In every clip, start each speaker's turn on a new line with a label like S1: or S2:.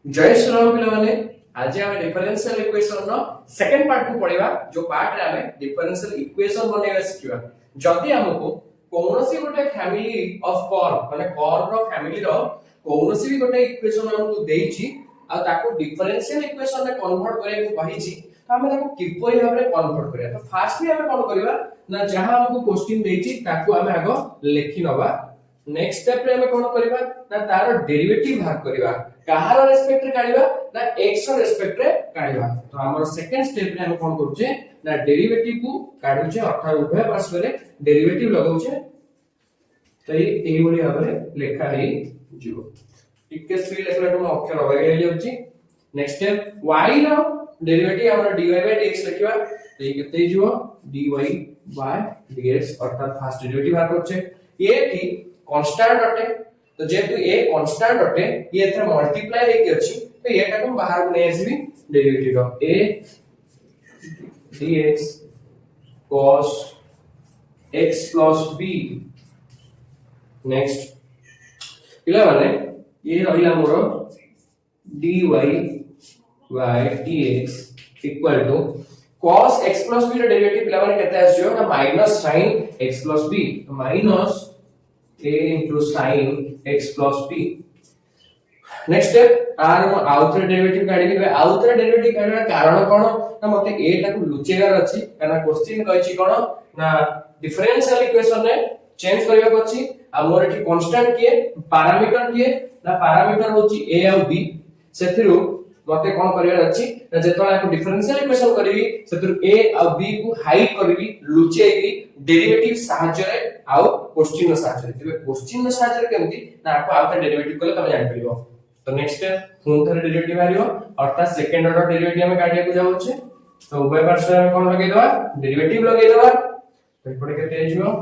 S1: जय श्री राम पिलाने आज आम डिफरेंशियल इक्वेशन नो सेकंड पार्ट को पढ़िबा जो पार्ट रे आमे डिफरेंशियल इक्वेशन बनेबा सिखिबा जदी हमको कोनोसी गोटे फैमिली ऑफ कर्व माने कर्व रो फैमिली रो कोनोसी भी गोटे इक्वेशन हमको देइछि आ ताको डिफरेंशियल इक्वेशन में कन्वर्ट करे को कहिछि तो हमें ताको किपरि भाबरे कन्वर्ट करिया तो फास्टली हमें कोन करबा ना जहां हमको क्वेश्चन देइछि ताको हमें आगो लिखि नबा नेक्स्ट स्टेप रे हमें कोन करबा ना तारो डेरिवेटिव भाग करबा कहार रेस्पेक्ट रे काढिबा ना x रो रेस्पेक्ट रे काढिबा तो हमर सेकंड स्टेप रे हम कोन करूचे ना डेरिवेटिव को काढुचे अर्थात उभय पार्श्व रे डेरिवेटिव लगाउचे तो एई बडी भाबरे लेखा हेई जीवो टिके स्पीड लेखला तो अक्षर होय गेली होची नेक्स्ट स्टेप y रो डेरिवेटिव हमर dy by dx लिखिबा तो ये केते जीवो dy by dx अर्थात फास्ट डेरिवेटिव बात करछे ये थी कांस्टेंट अटे तो जेतु ए कांस्टेंट अटे ये एथरे मल्टीप्लाई हेके अछि तो एटा को बाहर नै आसीबी derivative of a dx cos x plus b next पिला माने ये रहिला मोर dy by dx equal to cos x plus b रो डेरिवेटिव पिला माने केते आसीयो ना minus sin x plus b तो minus a into sin x plus b next step आर हम आउटर डेरिवेटिव काढी बे आउटर डेरिवेटिव काढा कारण कोन ना मते a टाकू लुचेगार अछि काना क्वेश्चन कहछि कोन ना डिफरेंशियल इक्वेशन ने चेंज करबा अछि आ मोर एठी कांस्टेंट किए पैरामीटर किए ना पैरामीटर होछि a और b सेथिरु मते कोन करबा अछि ना जेतोला को डिफरेंशियल इक्वेशन करबी सेथिरु a और b को हाइड करबी लुचेगी डेरिवेटिव सहायता रे आउ क्वेश्चन सहायता रे तबे क्वेश्चन सहायता रे केमति ना आपको आउटर डेरिवेटिव कले तमे जानि परिबो तो नेक्स्ट स्टेप फोन थरे डेरिवेटिव आरियो अर्थात सेकंड ऑर्डर डेरिवेटिव में काढिया को जाउ छै तो उभय पार्श्व में कोन लगे दवा डेरिवेटिव लगे दवा तो एपटे केते आइजो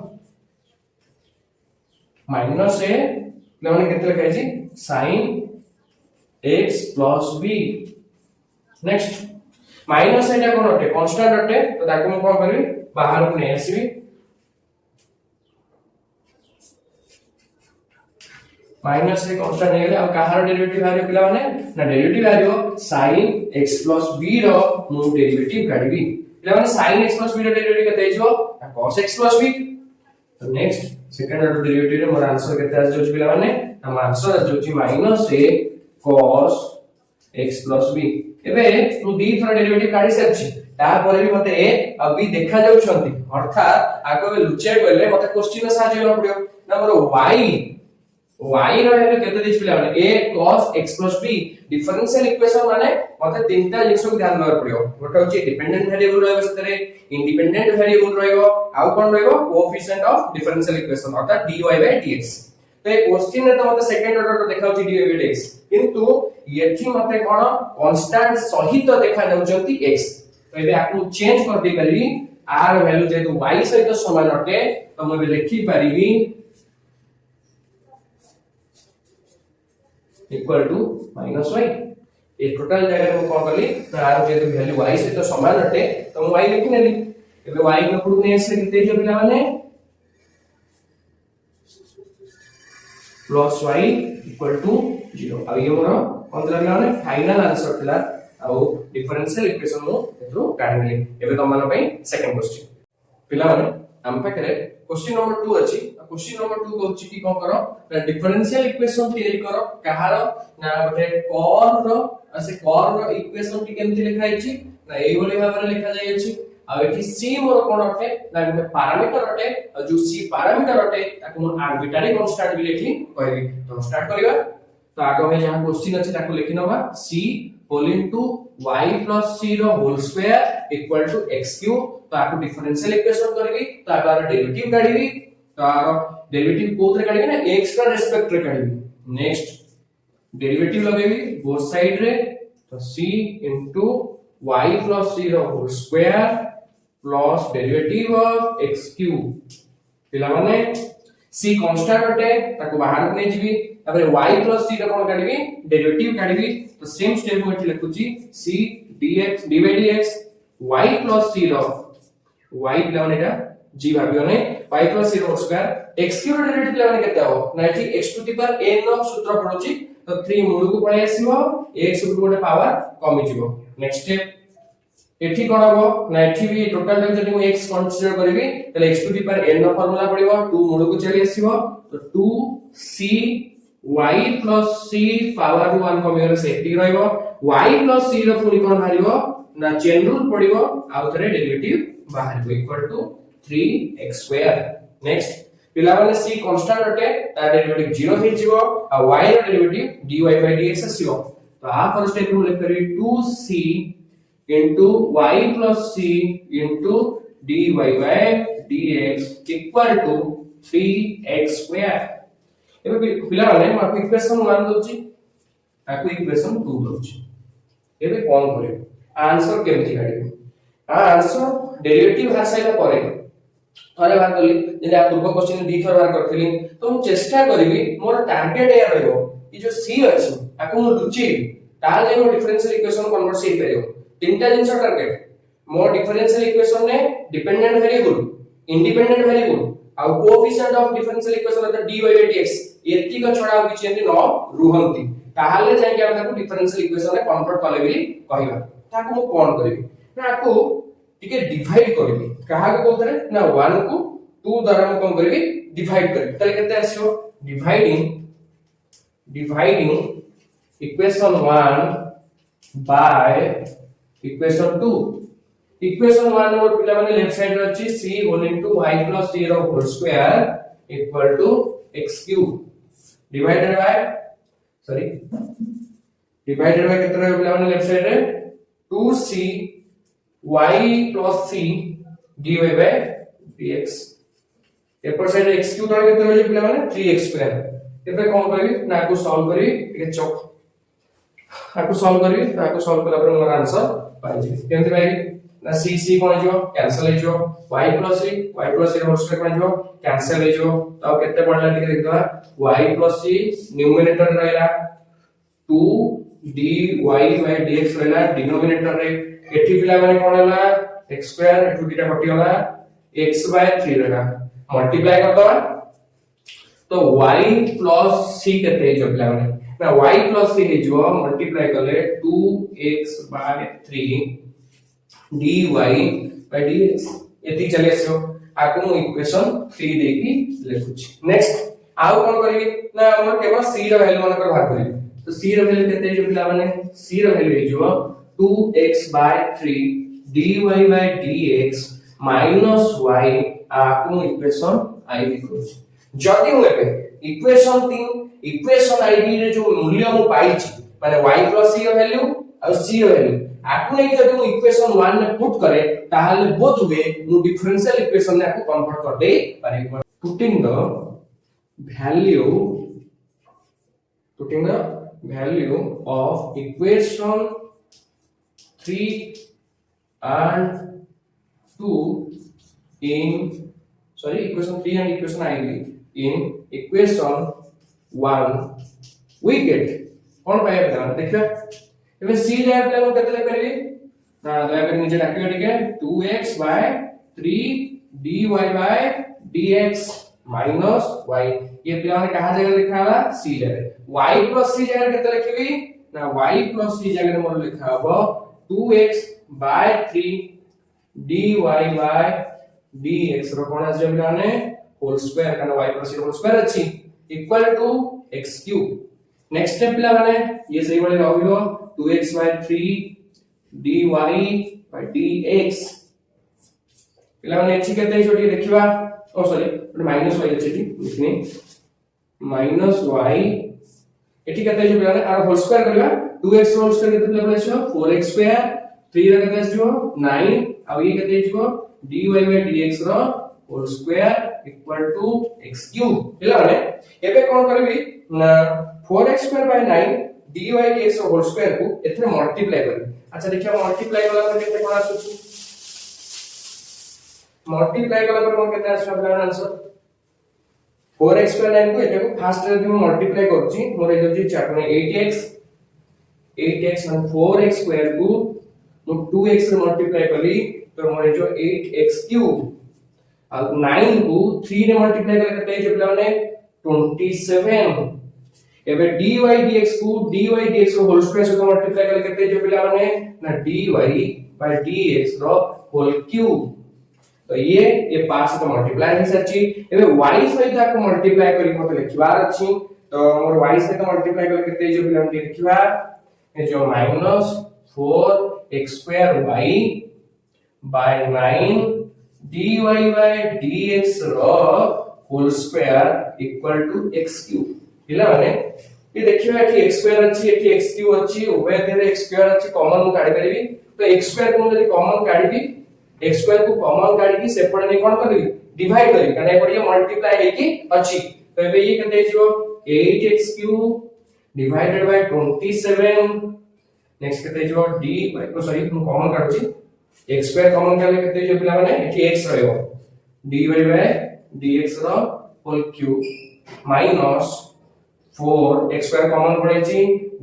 S1: माइनस a लेवन केते लिखाइ छी sin x plus b next minus एटा कोन अटे कांस्टेंट अटे तो ताको हम कोन करबी बाहर को नै आसीबी माइनस से कांस्टेंट नै गेले अब कहार डेरिवेटिव आरियो पिला माने ना डेरिवेटिव आरियो sin x plus b रो मु डेरिवेटिव काढबी पिला माने sin x plus b रो डेरिवेटिव केते आइजो cos x plus b तो नेक्स्ट सेकंड ऑर्डर डेरिवेटिव रे मोर आंसर केते आ जोछि पिला माने हम आंसर आ जोछि minus a cos x plus b एबे तू दी थरा डेरिवेटिव काढी सकछि ता परे भी मते a और b देखा जाउ छथि अर्थात आगो लुचे गले मते क्वेश्चन साज जनो पड़ियो ना मोर y रो हेले केते दिस पिला माने a cos x plus b differential equation माने मते तीनटा जिंस को ध्यान देबार पड़ियो गोटा होची डिपेंडेंट वेरिएबल रहबो सतरे इंडिपेंडेंट वेरिएबल रहबो आउ कोन रहबो कोएफिशिएंट ऑफ डिफरेंशियल इक्वेशन अर्थात dy by dx तो ए क्वेश्चन रे तो मते सेकंड ऑर्डर देखाउची dy by dx किंतु येथि मते कोन कांस्टेंट सहित देखा जाउचंती x तो एबे आपु चेंज कर दे परिबी r वैल्यू जेतु y सहित समान अटे तो मैं लिखि परिबी इक्वल टू माइनस y ए टोटल जगह में कोन करली r जेतु वैल्यू y सहित समान अटे तो मैं y लिखि नेली एबे y के पुरु ने से किते जो पिला माने प्लस y इक्वल टू 0 अब ये मोर कोन माने फाइनल आंसर थिला आ डिफरेंशियल इक्वेशन मु एथरो काढली एबे त मन पई सेकंड क्वेश्चन पिला माने हम पाखरे क्वेश्चन नंबर 2 अछि क्वेश्चन नंबर 2 कहछि कि कोन करो ना डिफरेंशियल इक्वेशन तैयारी करो कहार ना गोटे कर्व रो से कर्व रो इक्वेशन टी केमति लिखाइ छि ना एई बोली भाबरे लिखा जाय अछि आ एठी c मोर कोन अटे ना गोटे पैरामीटर अटे आ जो c पैरामीटर अटे ताको मोर आर्बिट्ररी कांस्टेंट भी लिखि कहबी तो स्टार्ट करिवा तो आगो में जहां क्वेश्चन अछि ताको लिखि नबा c whole into y plus c रो whole square equal to x cube तो आपको डिफरेंशियल इक्वेशन करबी तो आकार डेरिवेटिव काढीबी तो आरो डेरिवेटिव कोथरे काढीबी ना x का रेस्पेक्ट रे काढीबी नेक्स्ट डेरिवेटिव लगेबी बोथ साइड रे तो c इनटू y plus c रो whole square plus derivative of x cube पिला माने c कांस्टेंट अटे ताको बाहर नै जिबी तापर y plus c रो कोन काढीबी डेरिवेटिव काढीबी तो सेम स्टेप में लिखुची c dx dy dx y plus c रो y पिला माने एटा g भाबियो नै y plus c रो स्क्वायर x क्यूब डेरिवेटिव पिला माने केते हो ना एठी x to the power n रो सूत्र पडुची तो 3 मूल को पळे आसीबो x ऊपर गोटे पावर कमी जिवो नेक्स्ट स्टेप एठी कोन हबो ना एठी भी टोटल टाइम जदी मु x कंसीडर करबी तले x to the power n नो फार्मूला पड़िबो 2 मूल को चली आसीबो तो 2c y plus c power 1 कमी गले से एठी रहइबो y plus c रो पुनी कोन बाहरिबो ना चेन रूल पड़िबो आउ थरे डेरिवेटिव बाहरिबो equal to 3x square next पिला माने c कांस्टेंट अटे ता डेरिवेटिव 0 हे जिवो आ y रो डेरिवेटिव dy by dx आसीबो तो आ फर्स्ट स्टेप मु लिख करी 2c into y plus c into dy by dx equal to 3x square एबे पिला माने म इक्वेशन 1 दोची आकु इक्वेशन 2 दोची एबे कोन करे आंसर केमति काढिबो आ आंसर डेरिवेटिव हासैला परे थरे बात कली जे आ पूर्व क्वेश्चन दी थर बार करथिली तो मु चेष्टा करबी मोर टारगेट या रहबो ई जो c अछि आकु मु लुचि ताले मो डिफरेंशियल इक्वेशन कन्वर्ट से परियो तीनटा जिंस टारगेट मो डिफरेंशियल इक्वेशन ने डिपेंडेंट वेरिएबल इंडिपेंडेंट वेरिएबल आ कोएफिशिएंट ऑफ डिफरेंशियल इक्वेशन अत dy by dx एति का छोडा किछ एति न रुहंती ताले जाय कि हम ताको डिफरेंशियल इक्वेशन ने कन्वर्ट करले बिली कहिबा ताको मु कोन करबी ना आकु टिके डिवाइड करबी कहा को बोलतरे ना 1 को 2 द्वारा हम कोन करबी डिवाइड करबी तले केते आसीओ dividing equation 1 by equation 2 equation 1 और पिला माने लेफ्ट साइड रे अछि c whole into y + c रो whole square equal to x cube divided by केते रे पिला माने लेफ्ट साइड रे 2c y plus c dy by dx एपर साइड x क्यूब तळे केते होय पिला माने 3x स्क्वायर एबे कोन करबी ना को सॉल्व करी टिके चक आको सॉल्व करी ताको सॉल्व कला पर मोर आंसर पाइ जे केमति पाइबी ना c कोन जो कैंसिल हे जो y plus c whole square कोन जो कैंसिल हे जो तो केते पडला टिके देखबा y plus c न्यूमरेटर रहला 2 dy by dx रहला डिनोमिनेटर रे एठी पिला माने कोन हला x स्क्वायर एठु दिटा कटि गला x by 3 रहला मल्टीप्लाई कर दवा तो y plus c केते जो पिला माने ना y plus c हे जो मल्टीप्लाई करले 2x by 3 dy by dx एति चले आसो आकु मु इक्वेशन 3 देकी लेखुची नेक्स्ट आउ कोन करबी ना हमर केवल c रो वैल्यू मानकर बाहर करबी तो c रो वैल्यू केते जो पिला माने c रो वैल्यू हे जो 2x by 3 dy by dx minus y आकु इक्वेशन i लिखुची जदी मु एबे इक्वेशन 3 इक्वेशन i रे जो मूल्य मु पाइची माने y plus c रो वैल्यू और c रो वैल्यू आकु नै जदी मु इक्वेशन 1 में पुट करे ताहाले बोथ वे मु डिफरेंशियल इक्वेशन ने आकु कन्वर्ट कर दे पारे putting the value of equation 3 and 2 in equation 3 and equation I in equation 1 we get कौन पाए बता देखिए एबे c जाय प्ले हम केते ले करबी ना दया कर नीचे डाकियो ठीक है 2x by 3 dy by dx minus y ये प्ले हमने कहां जगह लिखा है c जगह y plus c जगह केते लिखबी ना y plus c जगह मोर लिखा हबो 2x by 3 dy by dx रो कोन आसे हमने होल स्क्वायर कारण y plus c whole square अछि equal to x cube next step पिला माने ये सही वाले रहबियो 2x by 3 dy by dx पिला माने एछि केते छोटी देखिबा ओ सॉरी माइनस y अछि लिखनी माइनस y एठी केते जो पिला माने आर होल स्क्वायर करबा 2x होल स्क्वायर केते पिला आछो 4x स्क्वायर 3 रे केते आछो 9 आ ये केते आछो dy by dx रो whole square equal to x cube पिला माने एबे कोन करबी ना 4x square by 9 dy dx whole square को एथरे मल्टीप्लाई करबी अच्छा देखियो मल्टीप्लाई वाला पर केते कोन आछो मल्टीप्लाई वाला पर कोन केते आछो आपला आंसर 4x स्क्वायर 9 को एटा को फास्ट रे हम मल्टीप्लाई करछि मोर ए जि चार्ट में 8x और 4x स्क्वायर को मु 2x रे मल्टीप्लाई कली तो मोर जो 8x क्यूब और 9 को 3 रे मल्टीप्लाई करले केते जो पिला माने 27 एबे dy dx को dy dx रो होल स्क्वायर से मल्टीप्लाई करले केते जो पिला माने ना dy by dx रो होल क्यूब तो ये पार्ट से मल्टीप्लाई हो सची एबे y सहित को मल्टीप्लाई करी मते लिखबार अछि तो मोर y सहित मल्टीप्लाई करले केते जो पिला हम लिखबा ए जो minus 4x² y by 9 dy by dx रो whole square equal to x³ पिला माने ये देखिबा एठी x² अछि एठी x³ अछि उभय देरे x² अछि कॉमन मु काढी परिबी तो x² को जदी कॉमन काढीबी x² को कॉमन काढी सेपड नै कोन करबी डिवाइड करबी कने एपड ये मल्टीप्लाई हेकी अछि तो एबे ये केते हिजो 8x³ डिवाइडेड बाय 27 नेक्स्ट केते हिजो d को सॉरी मु कॉमन काढुची x² कॉमन काले केते हिजो पिला माने एठी x रहइबो dy by dx रो whole cube minus 4 x² common पड़ेची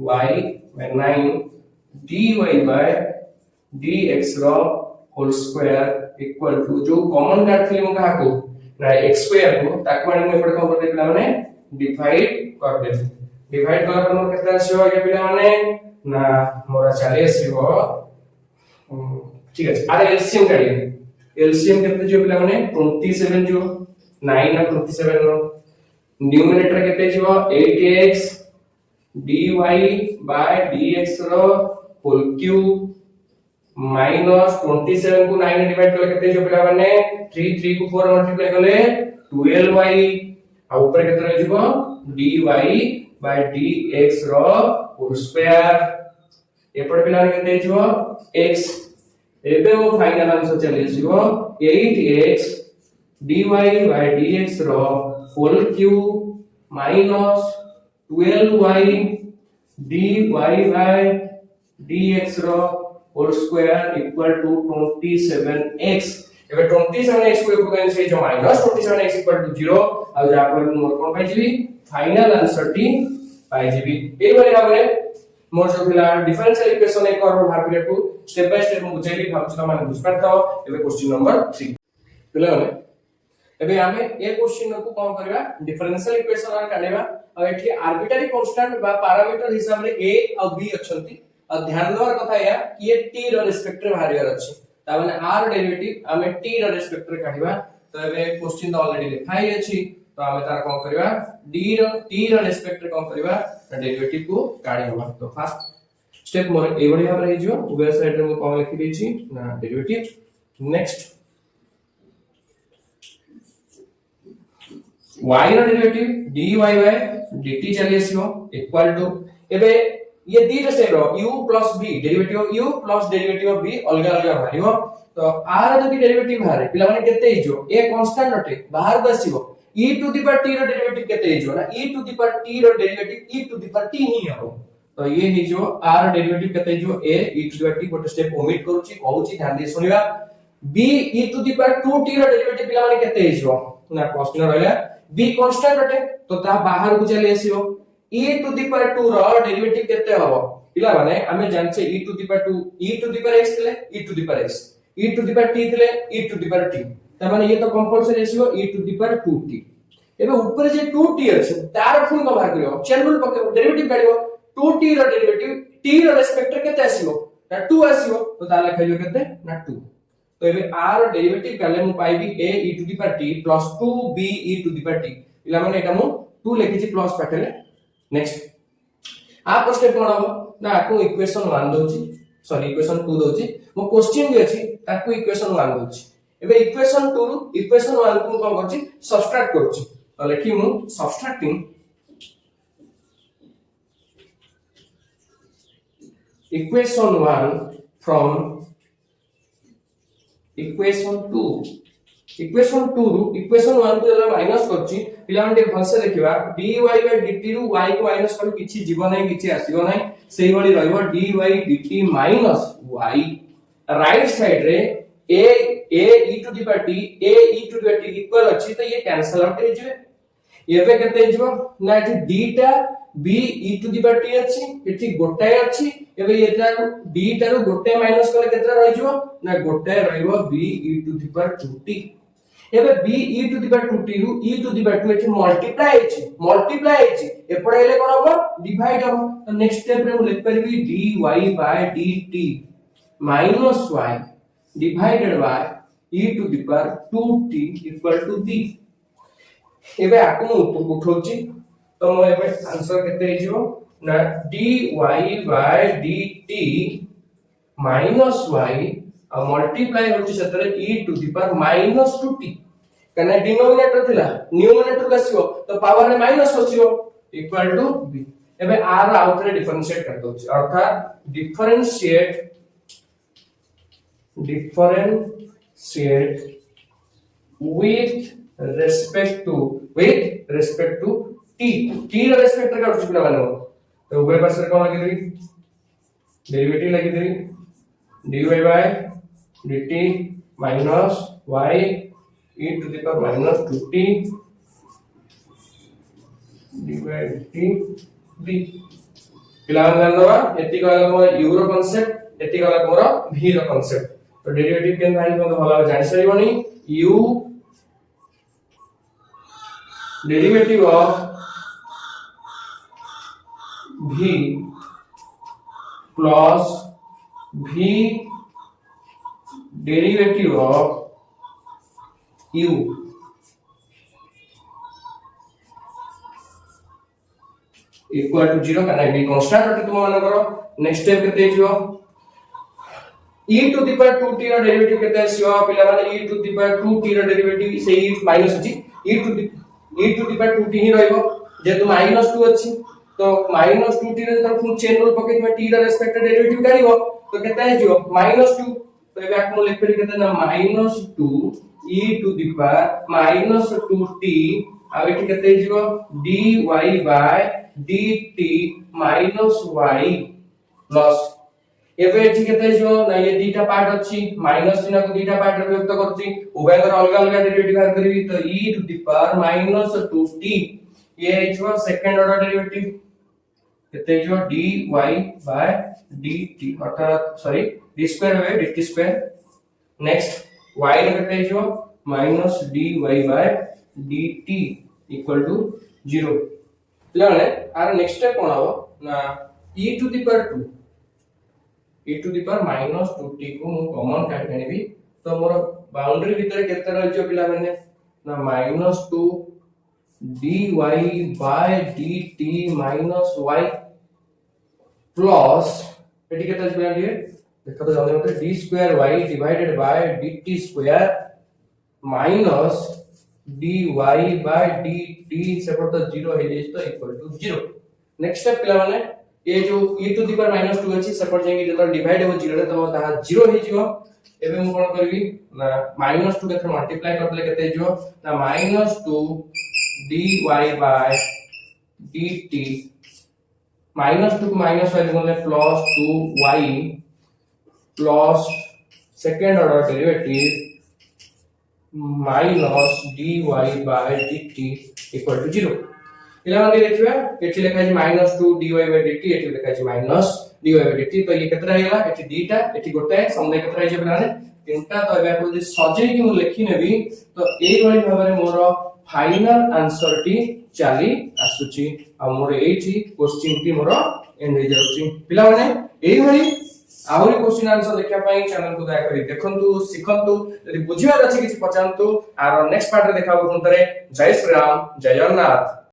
S1: y by 9 dy by dx रो होल स्क्वायर इक्वल टू जो कॉमन काटथि हम कहा को ना x² को ताको आनी में पड़ को कर देला माने डिवाइड कर दे डिवाइड कर पर केते आसीबो ये पिला माने ना मोरा चले आसीबो ठीक है आरे एलसीएम काढी एलसीएम केते जो पिला माने 27 जो 9 और 27 रो न्यूमरेटर केते जीवो 8x dy by dx रो होल क्यूब माइनस 27 को 9 ने डिवाइड करले केते जो पिला माने 3 को 4 मल्टीप्लाई करले 12y आ ऊपर केते रह जीवो dy by dx रो होल स्क्वायर एपड पिला ने केते जीवो x एबे वो फाइनल आंसर चले जीवो 8x dy by dx रो whole cube minus 12y dy by dx रो whole square equal to 27x एबे 27x को एपन से जो माइनस 27x इक्वल टू 0 आ जा पर मोर कोन पाइ जीबी फाइनल आंसर टी पाइ जीबी ए बरे भाबरे मोर जो पिला डिफरेंशियल इक्वेशन एक और भाग करे को स्टेप बाय स्टेप बुझेली भाबछला माने बुझ पाता एबे क्वेश्चन नंबर 3 पिला माने एबे हमें ए क्वेश्चन को कोन करबा डिफरेंशियल इक्वेशन आर काढेबा आ एठी आर्बिट्ररी कांस्टेंट बा पैरामीटर हिसाब रे a और b अछंती आ ध्यान देवार कथा या कि ये t रो रिस्पेक्ट रे भारियर अछि ता माने r डेरिवेटिव हमें t रो रिस्पेक्ट रे काढिबा तो एबे क्वेश्चन तो ऑलरेडी लिखाई अछि तो हमें तार कोन करबा t रो रिस्पेक्ट रे कोन करबा डेरिवेटिव को काढिबा तो फर्स्ट स्टेप मोर ए बडी भाबरे हे जो उभय साइड रे मु कोन लिखि दै छी ना डेरिवेटिव नेक्स्ट y रो डेरिवेटिव dy by dt चली आसीबो इक्वल टू एबे ये दीटा स्टेप रो u plus b derivative of u plus derivative of b अलग अलग भारियो तो r जदी डेरिवेटिव भारे पिला माने केते हिजो a कांस्टेंट नटे बाहर बसिबो e to the power t रो डेरिवेटिव केते हिजो ना e to the power t रो derivative e to the power t ही हबो तो ये हिजो r डेरिवेटिव केते हिजो a e to the power t गोटे स्टेप ओमिट करूची कहूची ध्यान दे सुनिबा b e to the power 2t रो डेरिवेटिव पिला माने केते हिजो ना क्वेश्चन रहला b कांस्टेंट नटे तो ता बाहर को चले आसीबो e टू द पावर 2 रो डेरिवेटिव केते हबो पिला माने हमें जानछे e to the power 2 e to the power x थिले e to the power x e to the power t थिले e to the power t त माने ये तो कंपलसरी आसीबो e to the power 2t एबे ऊपर जे 2t अछि तार फुल को बाहर करियो चेन रूल पके डेरिवेटिव काढियो 2t रो डेरिवेटिव t रो रिस्पेक्ट रे केते आसीबो ना 2 आसीबो तो ताले खाइयो केते ना 2 तो एबे r डेरिवेटिव काले मु पाइबी a e to the power t plus 2b e to the power t पिला माने एटा मु 2 लिखिछि प्लस पाटले नेक्स्ट आप स्टेप कोन हो ना आपको इक्वेशन 1 दोची सॉरी इक्वेशन 2 दोची मो क्वेश्चन जे अछि ताको इक्वेशन 1 दोची एबे इक्वेशन 2 रु इक्वेशन 1 को कोन करछि सब्ट्रैक्ट करछि तो लिखि मु subtracting equation 1 from equation 2 equation 2 रु इक्वेशन 1 को जब माइनस करछि पिला माने भलसे देखिबा dy by dt रु y को माइनस कर किछि जीवन नै किछि आसीबो नै सेही भली रहइबो dy dt minus y right side रे a e to the power t a e to the power t equal अछि त ये कैंसिल आउट हे जिवे एबे केते जिवो ना एठी d टा b e to the power t अछि एठी गोटाय अछि एबे एटा d टा रु गोटे माइनस करे केतरा रहि जिवो ना गोटे रहइबो b e to the power 2t एबे b e to the power 2t रु e टू द पावर 2 एठी मल्टीप्लाई हेछि एपडे हेले कोन हबो डिवाइड हबो तो नेक्स्ट स्टेप रे मु लिख परबी dy by dt minus y divided by e to the power 2t equal to b एबे आकु उठौछि तो मो एबे आंसर केते हिजो ना dy by dt minus y आ मल्टीप्लाई होछि सेतरे e to the power minus 2t कने डिनोमिनेटर थिला न्यूमरेटर कसियो तो पावर रे माइनस होसियो इक्वल टू b एबे r आउटरे डिफरेंशिएट कर दोछि अर्थात differentiate with respect to t रे रेस्पेक्ट रे करछि पिला माने तो उभय पास रे कोन लगी देबी डेरिवेटिव लगी देबी dy by dt minus y e to the power minus 2t dy by dt b पिला माने जानवा एति कहला मोर u रो कांसेप्ट एति कहला मोर v रो कांसेप्ट तो डेरिवेटिव केन भाई को भला जानि सरिबनी u derivative of v plus v derivative of u equal to 0 कना बी कांस्टेंट रखि तुम मानकर नेक्स्ट स्टेप केते हियो e to the power 2t रो डेरिवेटिव केते आसीयो पिला माने e to the power 2t रो डेरिवेटिव सेही माइनस अछि e to the power 2t ही रहइबो जे तो माइनस 2 अछि तो माइनस 2t रे तो फुल चेन रूल पके तुम t रो रेस्पेक्ट डेरिवेटिव काढिबो तो केते आइयो माइनस 2 तो एबे आक मो लिख परि केते ना minus 2 e to the power minus 2t आ एठी केते हियो dy by dt minus y plus एबे एठी केते हियो ना ये दीटा पार्ट अछि माइनस चिन्ह को दीटा पार्ट रे व्यक्त करछि उभय कर अलग अलग डेरिवेटिव बाहर करबी तो e to the power minus 2t ये हियो सेकंड ऑर्डर डेरिवेटिव केते हियो dy by dt अर्थात sorry d square by dt square next y रे केते हियो minus dy by dt equal to 0 लेने आर नेक्स्ट स्टेप कोन हो ना e to the power 2 e to the power minus 2t को मु कॉमन काट लेबी तो मोर बाउंड्री भीतर केते रहइयो पिला माने ना minus 2 dy by dt minus y plus eighty केते पिला लिए देखो तो जाने मते d square y divided by dt square minus dy by dt shaper तो 0 हे जेस तो इक्वल टू 0 नेक्स्ट स्टेप पिला माने ये जो e to the power minus 2 अछि सेपर जेंगी जतो डिवाइड हो 0 रे तो ता 0 हे जिवो एबे मु कोन करबी ना माइनस 2 के मल्टीप्लाई करले केते जिवो ना minus 2 dy by dt minus 2 को माइनस वाले बोले plus 2y plus second order derivative minus dy by dt equal to 0 इला माने देखिबा एठी लिखा है माइनस 2 dy by dt एठी लिखा है माइनस dy by dt तो ये केतरा हेला एठी दीटा एठी गोटे समले केतरा हे जे माने तीनटा तो एबे को जे सजे कि मु लिखि नेबी तो एई भली भाबरे मोर फाइनल आंसर टी चाली आसुची आ मोर एठी क्वेश्चन टी मोर एंड हे जाउची पिला माने एई भली आहुरी क्वेश्चन आंसर देखा पाई चैनल को दया करी देखंतु सिखंतु यदि बुझिबार अछि किछि पचांतु आरो नेक्स्ट पार्ट रे देखाबो हुनतरे जय श्री राम जय जगन्नाथ।